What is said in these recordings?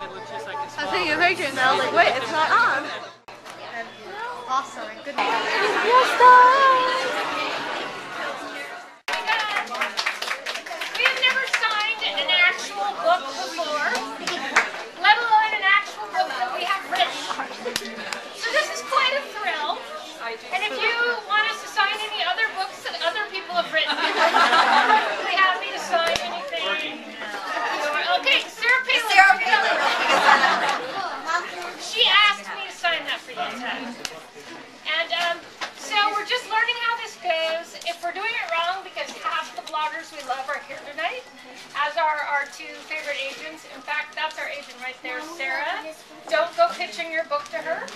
I was taking a picture and I was like, wait, it's not on. And awesome, and good night. We have never signed an actual book before, let alone an actual book that we have written. So this is quite a thrill. And if you want us to sign any other books that other people have written, we're perfectly happy to sign anything. Okay, Sarah Palin. She asked me to sign that for you today. And so we're just learning how this goes. If we're doing it wrong, because half the bloggers we love are here tonight, as are our two favorite agents. In fact, that's our agent right there, Sarah. Don't go pitching your book to her.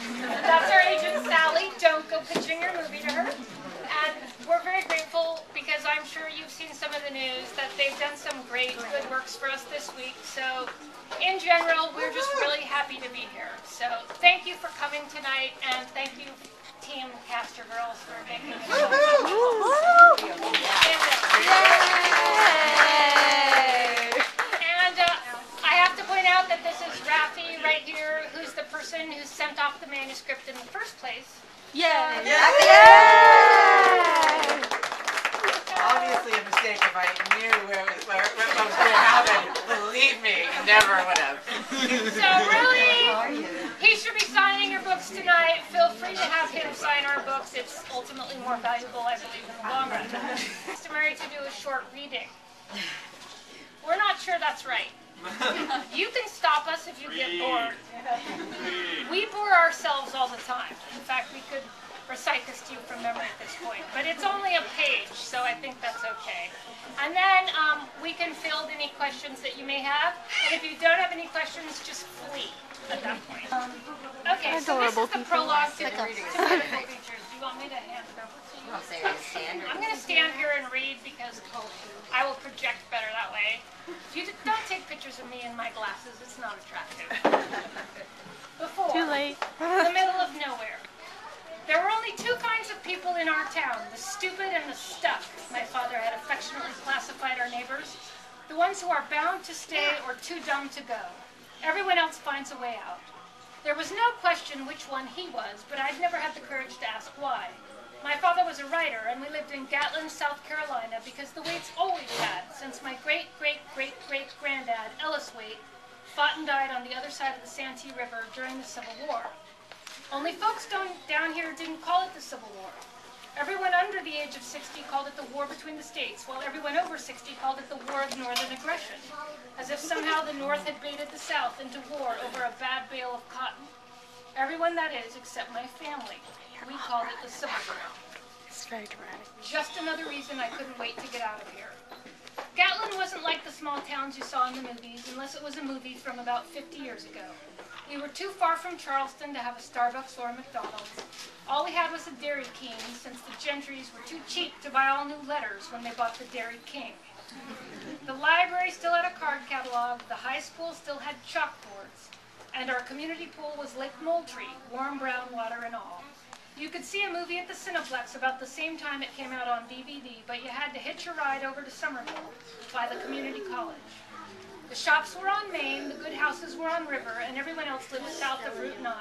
That's our agent, Sally. Don't go pitching your movie to her. And we're very grateful because I'm sure you've seen some of the news that they've done some great good works for us this week. So in general, we're just really happy to be here. So thank you for coming tonight, and thank you, Team Caster Girls, for making this show. And I have to point out that this is Rafi right here, who's the person who sent off the manuscript in the first place. Yay! Obviously a mistake if I knew what was going to happen. Believe me, never would have. So really, he should be signing your books tonight. Feel free to have him sign our books. It's ultimately more valuable, I believe, in the long run. It's customary to do a short reading. We're not sure that's right. You can stop us if you get bored. We bore ourselves all the time. In fact, we could recite this to you from memory at this point. But it's only a page, so I think that's okay. And then we can field any questions that you may have. And if you don't have any questions, just flee at that point. Okay, so this is the prologue to the beautiful features. Do you want me to hand it over to you? I'm going to stand here and read because I will project better that way. You don't take pictures of me in my glasses. It's not attractive. Before, Too late. in the middle of nowhere. There were only two kinds of people in our town, the stupid and the stuck. My father had affectionately classified our neighbors. The ones who are bound to stay or too dumb to go. Everyone else finds a way out. There was no question which one he was, but I'd never had the courage to ask why. My father was a writer, and we lived in Gatlin, South Carolina, because the Waits always had, since my great-great-great-great-granddad, Ellis Waite, fought and died on the other side of the Santee River during the Civil War. Only folks down here didn't call it the Civil War. Everyone under the age of 60 called it the war between the states, while everyone over 60 called it the war of northern aggression, as if somehow the North had baited the South into war over a bad bale of cotton. Everyone, that is, except my family. We called it the Civil War. It's very dramatic. Just another reason I couldn't wait to get out of here. Gatlin wasn't like the small towns you saw in the movies, unless it was a movie from about 50 years ago. We were too far from Charleston to have a Starbucks or a McDonald's. All we had was a Dairy King, since the Gentrys were too cheap to buy all new letters when they bought the Dairy King. The library still had a card catalog, the high school still had chalkboards, and our community pool was Lake Moultrie, warm brown water and all. You could see a movie at the Cineplex about the same time it came out on DVD, but you had to hitch a ride over to Somerville by the community college. The shops were on Main, the good houses were on River, and everyone else lived south of Route 9,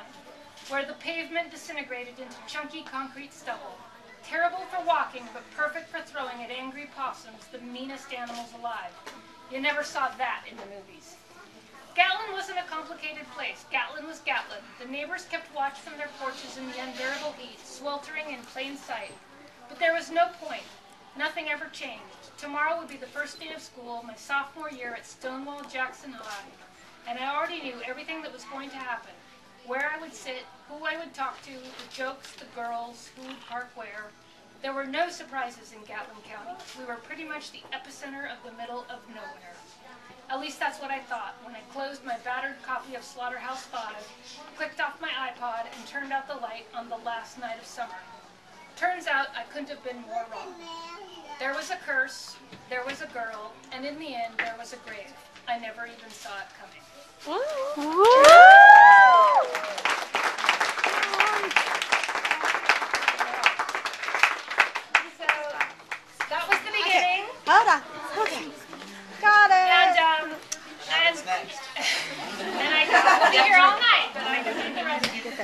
where the pavement disintegrated into chunky concrete stubble. Terrible for walking, but perfect for throwing at angry possums, the meanest animals alive. You never saw that in the movies. Gatlin wasn't a complicated place. Gatlin was Gatlin. The neighbors kept watch from their porches in the unbearable heat, sweltering in plain sight. But there was no point. Nothing ever changed. Tomorrow would be the first day of school, my sophomore year at Stonewall Jackson High, and I already knew everything that was going to happen. Where I would sit, who I would talk to, the jokes, the girls, who would park where. There were no surprises in Gatlin County. We were pretty much the epicenter of the middle of nowhere. At least that's what I thought when I closed my battered copy of Slaughterhouse-Five, clicked off my iPod, and turned out the light on the last night of summer. Turns out I couldn't have been more wrong. There was a curse, there was a girl, and in the end there was a grave. I never even saw it coming. Woo! So that was the beginning. Hold on. Okay. Got it. And I I'll be here all night, but I can read the rest.